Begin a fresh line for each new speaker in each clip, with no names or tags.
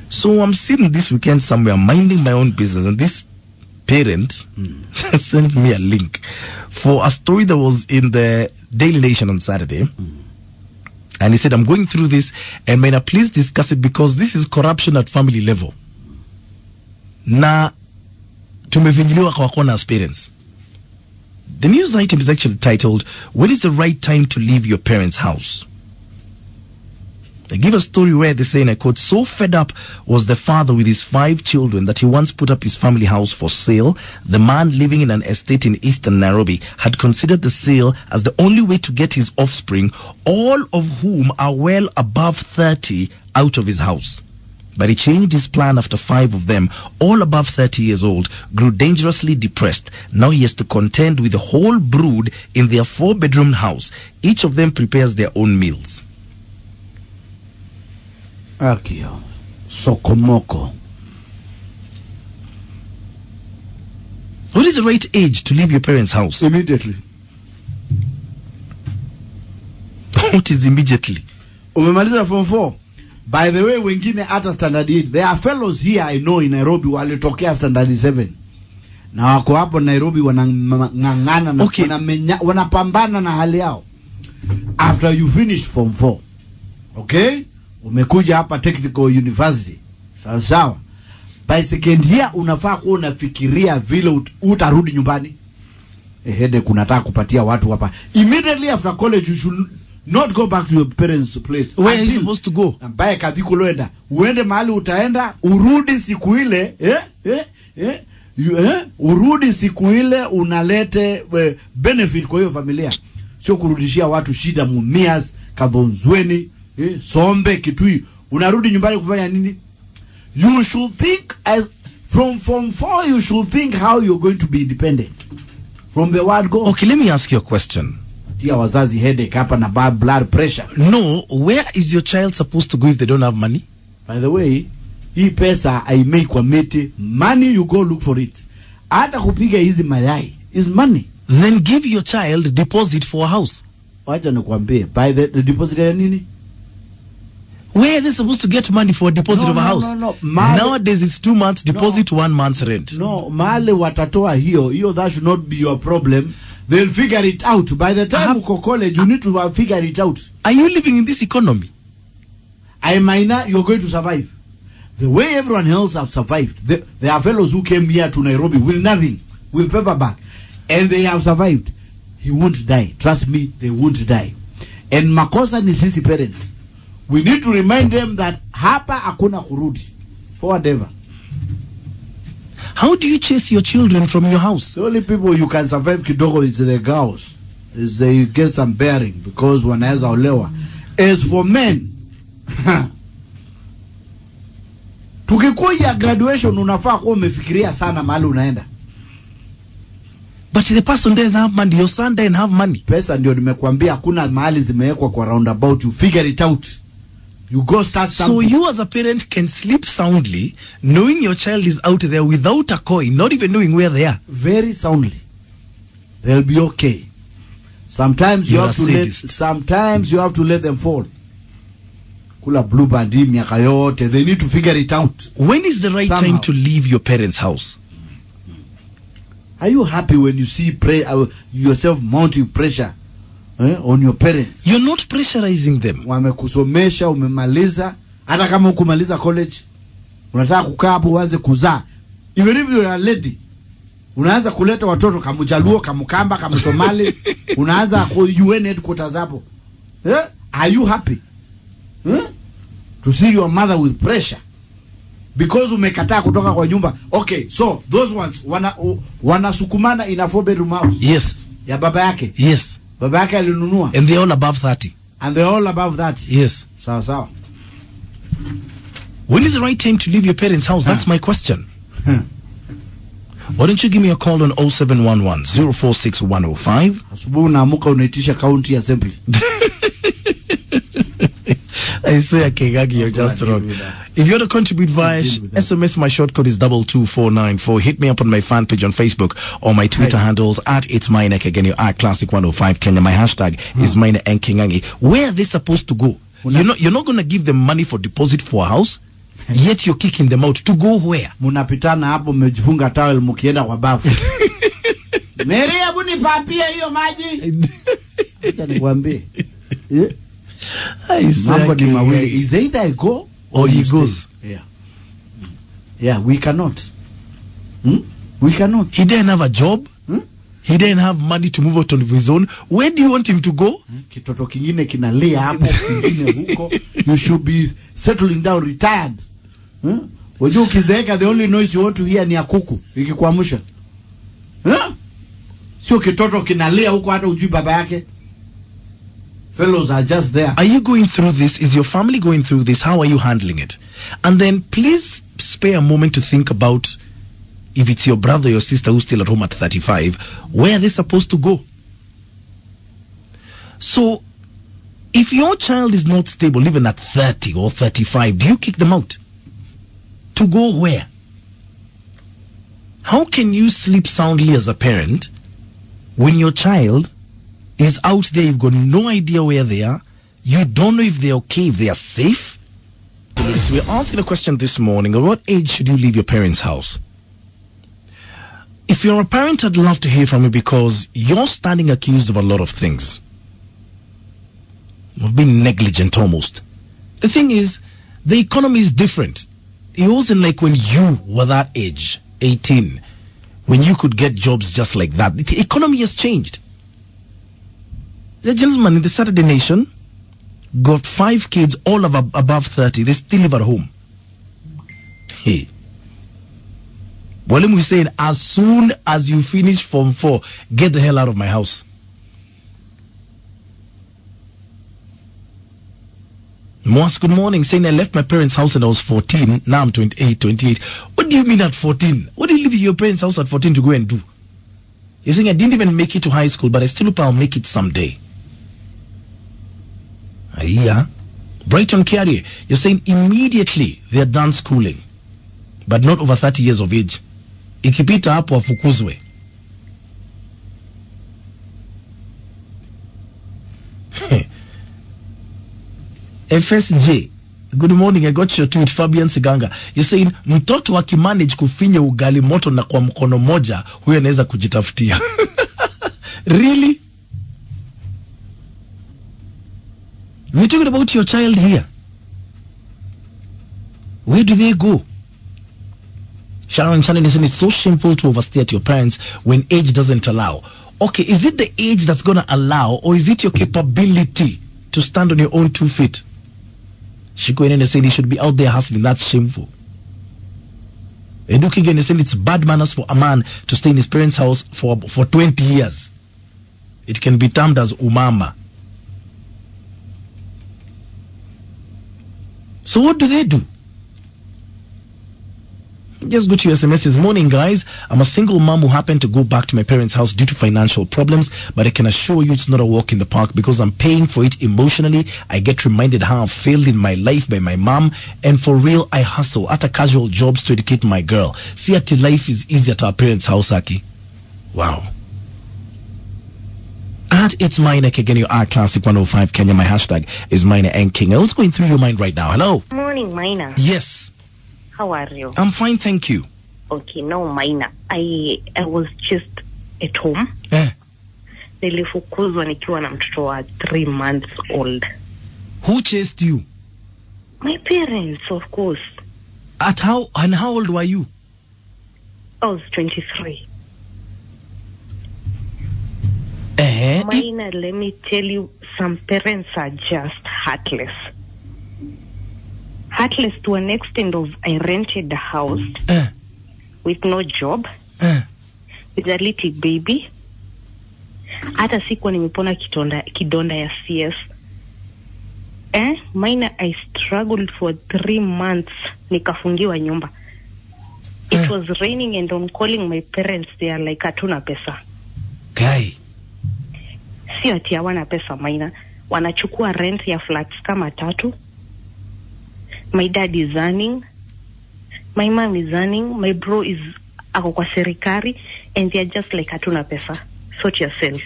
So I'm sitting this weekend somewhere minding my own business, and this parent sent me a link for a story that was in the Daily Nation on Saturday. And he said, I'm going through this, and may I please discuss it because this is corruption at family level. Na tumevinyiliwa kwa kona as parents. The news item is actually titled, when is the right time to leave your parents' house? They give a story where they say, and I quote, so fed up was the father with his 5 children that he once put up his family house for sale. The man living in an estate in eastern Nairobi had considered the sale as the only way to get his offspring, all of whom are well above 30, out of his house. But he changed his plan after 5 of them, all above 30 years old, grew dangerously depressed. Now he has to contend with the whole brood in their 4-bedroom house. Each of them prepares their own meals.
Akio Sokomoko.
What is the right age to leave your parents' house?
Immediately.
What is immediately?
Umemaliza form 4. By the way, wengine hata standard 8. There are fellows here I know in Nairobi walitokea standard 7. Na wako hapo Nairobi wanangangana na wanapambana na hali yao. After you finish form 4. Okay? Umekuja hapa Technical University. Sawa sawa. By second year unafaa kuwa unafikiria vile utarudi nyumbani. Hede kunataka kupatia watu hapa. Immediately after college you should not go back to your parents' place.
Where are you supposed to go?
Ambaye kadhiko loenda. Uende mahali utaenda, urudi siku ile, urudi siku ile unalete benefit kwa hiyo familia. Sio kurudishia watu shida Mumias, Kadhonzweni, Sombe, Kitui. Unarudi nyumbani kufanya nini? You should think as from 4 you should think how you're going to be independent. From the word go.
Okay, let me ask you a question.
Tia wazazi headache hapa na bad blood pressure.
No, where is your child supposed to go if they don't have money?
By the way, hii pesa I make kwa mete, money you go look for it. Hata kupiga hizi mayai is money.
Then give your child deposit for a house.
Wacha nikwambie, by the deposit ya nini?
Where are they supposed to get money for a deposit of a house?
No.
Nowadays it's 2 months deposit, 1 month's rent.
No, male watatoa hiyo that should not be your problem. They'll figure it out. By the time uko college, you need to figure it out.
Are you living in this economy?
I minor, you're going to survive. The way everyone else have survived. There are fellows who came here to Nairobi with nothing, with paperback, and they have survived. He won't die. Trust me, they won't die. And makosa ni sisi parents. We need to remind them that hapa hakuna kurudi. Forward ever.
How do you chase your children from your house?
The only people you can survive kidogo is the girls. Is you get some bearing because wanaweza olewa. As for men, tukikuja graduation unafaa kuwa umefikiria sana mahali unaenda.
But the person doesn't have money. Your son doesn't have money.
Pesa ndio nimekuambia hakuna mahali zimewekwa kwa roundabout. You figure it out. You go start something.
So you as a parent can sleep soundly knowing your child is out there without a coin, not even knowing where they are.
Very soundly. They'll be okay. Sometimes you have to let them fall. Kula blue bandi miaka yote. They need to figure it out.
When is the right time to leave your parents' house?
Are you happy when you see yourself mounting pressure on your parents?
You're not pressurizing them.
Wamekusomesha, umemaliza, hata kama ukumaliza college, unataka kukaa hapo uanze kuzaa. Even if you're a lady, unaanza kuleta watoto kama Jaluo, kama Kamba, kama Somali, unaanza ku UN headquarters hapo. Are you happy? To see your mother with pressure? Because umekataa kutoka kwa nyumba. Okay, so those ones wanasukumana in a 4-bedroom house.
Yes.
Ya baba yake.
Yes.
Baba yake alinunua.
And they're all above 30.
And they're all above that.
Yes.
Sawa.
When is the right time to leave your parents' house? That's my question. Why don't you give me a call on 0711 046 105?
Asubuhi unaamuka unaitisha county assembly.
I say Kegagi, you're just wrong. If you want to contribute via SMS, my short code is 22494. Hit me up on my fan page on Facebook or my Twitter handles at It's My Neck. Again, you're at Classic 105 Kenya. My hashtag is Mine and Kingangi. Where are they supposed to go? You're not going to give them money for deposit for a house? Yet you're kicking them out to go where?
Munapitana hapo mmejifunga towel mkienda kwa bafu. Mary, hebu nipapie hiyo maji. Acha nikwambie. Mambo ni mawili. Is either I go
or he goes.
Yeah. Yeah, we cannot. We cannot.
He didn't have a job. He didn't have money to move out on his own. Where do you want him to go?
Kitoto kingine kinalia hapo, kingine huko. You should be settling down, retired. Wajua ukizeeka, the only noise you want to hear ni ya kuku ikikuamsha. Sio kitoto kinalia huko hata ujui baba yake. Fellows are just there.
Are you going through this? Is your family going through this? How are you handling it? And then please spare a moment to think about, if it's your brother or your sister who's still at home at 35, where are they supposed to go? So, if your child is not stable, even at 30 or 35, do you kick them out? To go where? How can you sleep soundly as a parent when your child is out there? You've got no idea where they are. You don't know if they're okay, if they are safe. So we're asking a question this morning. At what age should you leave your parents' house? If you're a parent, I'd love to hear from you, because you're standing accused of a lot of things. Of being negligent almost. The thing is, the economy is different. It wasn't like when you were that age, 18, when you could get jobs just like that. The economy has changed. The gentleman in the Saturday Nation got 5 kids, all above 30. They still live at home. Hey. Walimu is saying, as soon as you finish Form 4, get the hell out of my house. Moas, good morning, saying I left my parents' house when I was 14. Now I'm 28. What do you mean at 14? What do you leave your parents' house at 14 to go and do? You're saying I didn't even make it to high school, but I still hope I'll make it someday. Yeah. Brighton Carrier, you're saying immediately they're done schooling, but not over 30 years of age. Ikipita hapo afukuzwe. FSJ, good morning, I got your tweet. Fabian Siganga, you're saying mtoto akimanage kufinya ugali moto na kwa mkono moja, huyo anaweza kujitafutia. Really? We're talking about your child here. Where do they go? Sharon Shannon is saying it's so shameful to overstay at your parents when age doesn't allow. Okay, is it the age that's going to allow, or is it your capability to stand on your own 2 feet? Shiko Enen is saying he should be out there hustling. That's shameful. Eduki again is saying it's bad manners for a man to stay in his parents' house for 20 years. It can be termed as umama. So what do they do? Just go to your SMSs. Morning, guys. I'm a single mom who happened to go back to my parents' house due to financial problems, but I can assure you it's not a walk in the park because I'm paying for it emotionally. I get reminded how I've failed in my life by my mom, and for real, I hustle at a casual jobs to educate my girl. See, at life is easy at our parents' house, Aki. Wow. At It's Mine again, your R Classic 105 Kenya. My hashtag is Mine and King. What's going through your mind right now? Hello.
Morning, Mina.
Yes.
How are you?
I'm fine, thank you.
Okay, no, Mina. I was just at home. Nilifukuzwa nikiwa na mtoto wa 3 months old.
Who chased you?
My parents, of course.
How old were you?
I was 23. Mina, let me tell you, some parents are just heartless. Heartless to an extent of I rented the house with no job, with a little baby. Hata siku nimepona kidonda ya CS. Mina, I struggled for 3 months. Nikafungiwa nyumba. It was raining, and on calling my parents, they are like, hatuna pesa.
Guy.
Si ati hawana pesa, Mina. Wanachukua rent ya flats kama 3. My dad is earning. My mom is earning. My bro is ako kwa serikali, and they are just like, hatuna pesa. Sort yourself.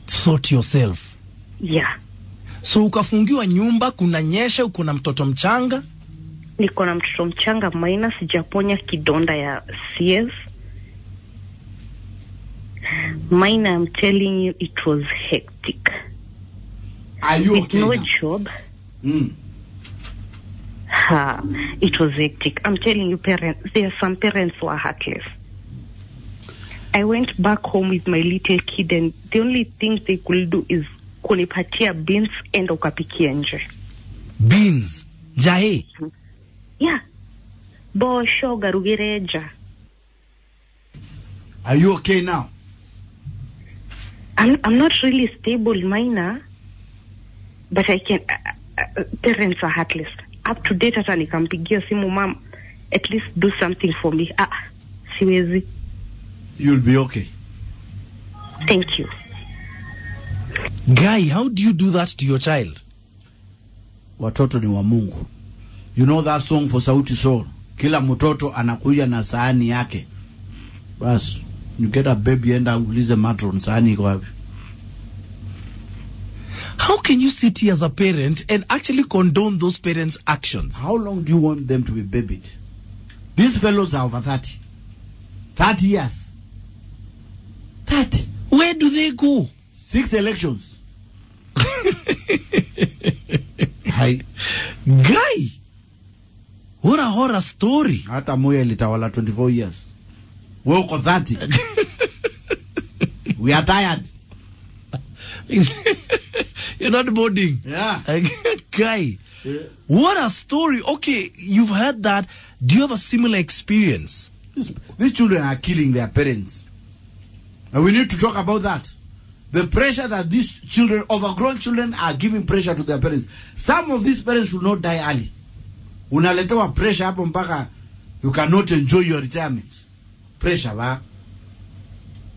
Sort yourself.
Yeah.
So ukafungiwa nyumba, kuna nyesha, kuna mtoto mchanga?
Niko na mtoto mchanga Maina, sijaponya kidonda ya CS. Maina, I'm telling you, it was hectic.
Are you
With
okay
no
now?
job. It was hectic. I'm telling you, parents, there are some parents who are heartless. I went back home with my little kid, and the only thing they could do is kunipatia beans and ukapikia nje.
Beans? Jahe?
Yeah. Bosho garugereja.
Are you okay now?
I'm not really stable, Maina, but I can. Parents are heartless. Up to date, hata nikampigia simu, mom, at least do something for me. Siwezi.
You'll be okay.
Thank you.
Guy, how do you do that to your child?
Watoto ni wa Mungu. You know that song for Sauti Sol? Kila mtoto anakuja na sahani yake. Bas, you get a baby and ulize matron sahani iko wapi?
How can you sit here as a parent and actually condone those parents' actions?
How long do you want them to be babied? These fellows are over 30. 30 years. 30.
Where do they go?
6 elections. Hi.
Guy, what a horror story.
Hata moya ilitawala 24 years. Wewe uko 30. We are tired.
You're not boarding.
Yeah.
Guy, what a story. Okay, you've heard that. Do you have a similar experience?
These children are killing their parents. And we need to talk about that. The pressure that these children, overgrown children, are giving pressure to their parents. Some of these parents will not die early. Unaletewa pressure hapo mpaka you cannot enjoy your retirement. Pressure, ba?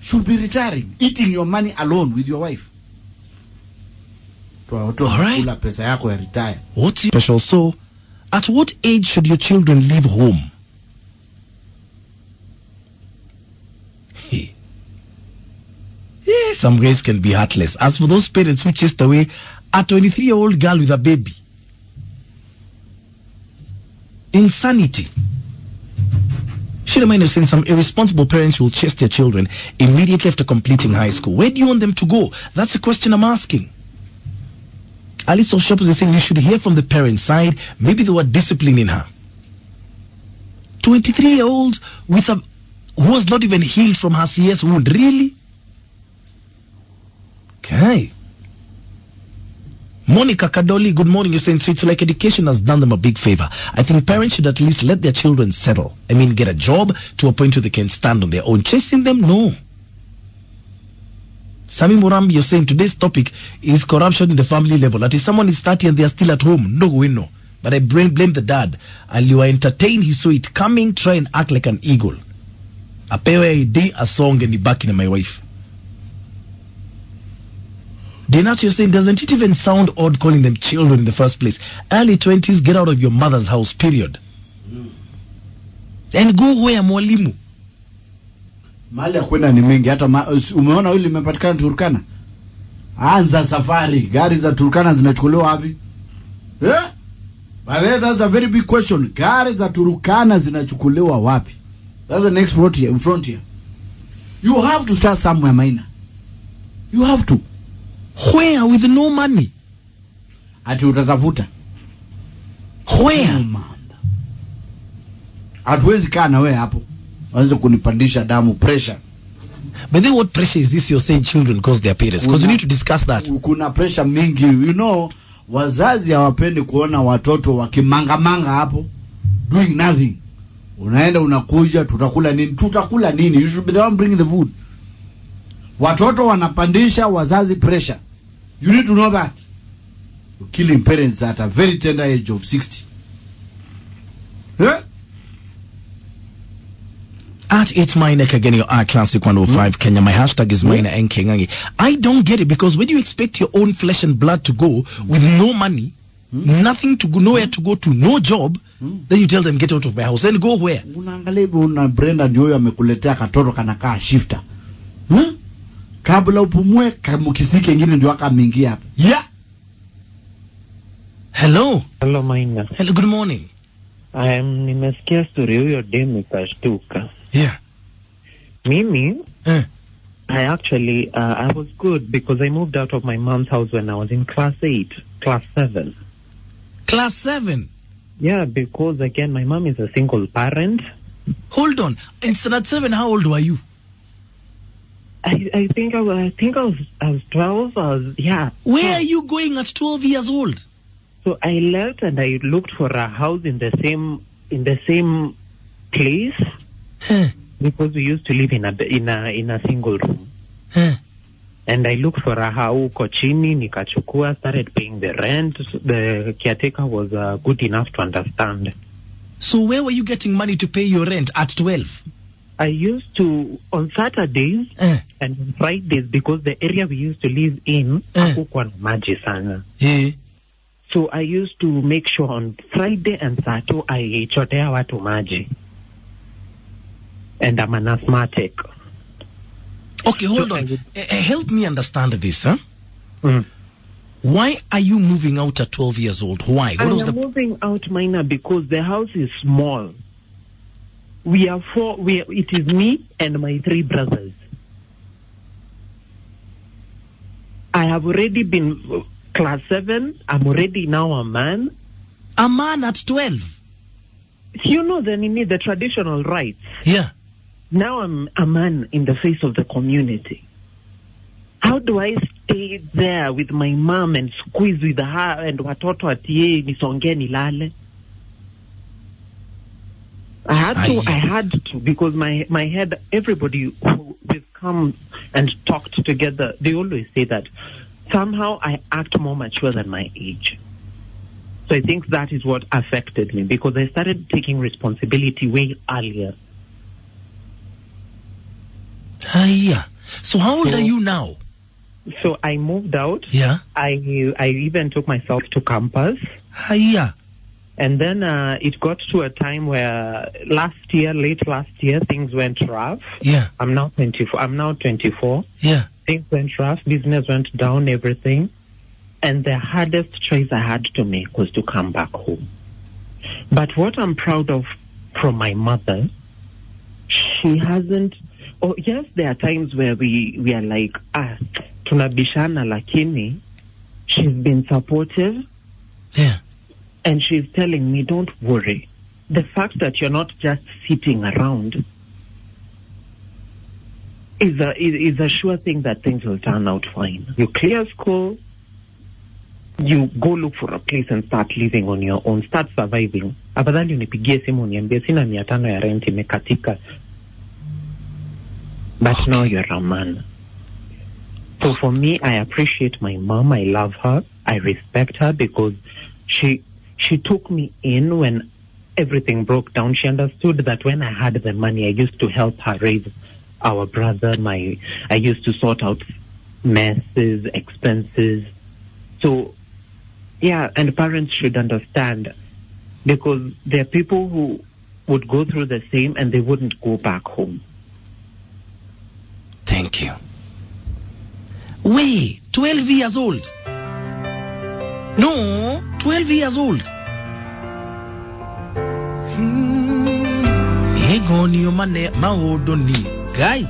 Should be retiring. Eating your money alone with your wife.
All right.
Pesa yako ya retire.
What's special? So, at what age should your children leave home? Hey. Yeah, some guys can be heartless. As for those parents who chased away a 23-year-old girl with a baby. Insanity. Shiramain is saying some irresponsible parents will chase their children immediately after completing high school. Where do you want them to go? That's the question I'm asking. Alice O'Shappers is saying you should hear from the parent side. Maybe they were disciplining her. 23-year-old with a who was not even healed from her CS wound. Really? Okay. Monica Kadoli, good morning. You're saying, so it's like education has done them a big favor. I think parents should at least let their children settle. I mean, get a job to a point where they can stand on their own. Chasing them? No. Sami Murambi, you're saying today's topic is corruption in the family level. That is, someone is 30 and they are still at home. No, we know. But I blame the dad. And you are entertained, he saw it coming, try and act like an eagle. Apewe day a song and he back in my wife. Denat, you're saying, doesn't it even sound odd calling them children in the first place? Early 20s, get out of your mother's house, period. And go where, mwalimu?
Mali ya kwenda ni mingi. Hata umeona yule limepatikana Turkana? Anza safari. Gari za Turkana zinachukuliwa wapi? But that's a very big question. Gari za Turkana zinachukuliwa wapi? That's the next frontier. You have to start somewhere, Maina. You have to.
Where with no money?
Ati utatafuta.
Where?
Hatuwezi kaa na wewe hapo. Wanza kunipandisha damu, pressure.
But then what pressure is this you're saying children cause their parents? Because we need to discuss that.
Kuna pressure mingi. You know, wazazi hawapendi kuona watoto wakimangamanga hapo doing nothing. Unaenda unakuja, tutakula nini? You should be the one bringing the food. Watoto wanapandisha wazazi pressure. You need to know that. You're killing parents at a very tender age of 60.
At It's Mainek again, your R Classic 105 Kenya. My hashtag is Maina and Kengangi. I don't get it, because when you expect your own flesh and blood to go with no money, nothing to go, nowhere to go to, no job, then you tell them get out of my house and go where?
Unaangalia una Brenda ndio amekuletea katoto kanakaa shifter. Kabla upumue kamukisike ingine ndio akamingia hapa. Yeah.
Hello.
Hello, Maina.
Hello, good morning.
Nimesikia story huyo dem ikashtuka.
Yeah.
Mimi, I actually, I was good because I moved out of my mom's house when I was in class 7.
Class 7?
Yeah, because again, my mom is a single parent.
Hold on. In standard 7, how old were you?
I think I was 12. Yeah.
Where are you going at 12 years old?
So I left and I looked for a house in the same place because we used to live in a single room. And I looked for a house uko chini, nikachukua, started paying the rent. The caretaker was good enough to understand.
So where were you getting money to pay your rent at 12?
I used to, on Saturdays and Fridays, because the area we used to live in, hakukuwa na maji sana. So I used to make sure on Friday and Saturday, I chotea watu maji. And I'm an asthmatic.
Okay, hold on. Help me understand this, huh? Why are you moving out at 12 years old? Why?
I am moving out, Maina, because the house is small. We are 4. It is me and my 3 brothers. I have already been class 7. I'm already now a man.
A man at 12?
You know, then you need the traditional rights.
Yeah.
Now I'm a man in the face of the community. How do I stay there with my mom and squeeze with her and watoto atie nisonge nilale? I had to because my head, everybody who we've come and talked together, they always say that somehow I act more mature than my age. So I think that is what affected me because I started taking responsibility way earlier.
Yeah. So how old are you now?
So I moved out.
Yeah.
I even took myself to campus.
Yeah.
And then it got to a time where late last year, things went rough.
Yeah.
I'm now 24.
Yeah.
Things went rough. Business went down, everything. And the hardest choice I had to make was to come back home. But what I'm proud of from my mother, she hasn't... Oh, yes, there are times where we are like, tunabishana, lakini she's been supportive.
Yeah.
And she's telling me, don't worry. The fact that you're not just sitting around is a sure thing that things will turn out fine. You clear school, you go look for a place and start living on your own, start surviving. Afadhali unipigie simu niambie sina 500 ya rent imekatika. But now you're a man. So for me, I appreciate my mom. I love her. I respect her because she took me in when everything broke down. She understood that when I had the money, I used to help her raise our brother. I used to sort out messes, expenses. So, yeah, and parents should understand because there are people who would go through the same and they wouldn't go back home.
Thank you. Wait, 12 years old? No, 12 years old. Ego ni omane maodo ni guy.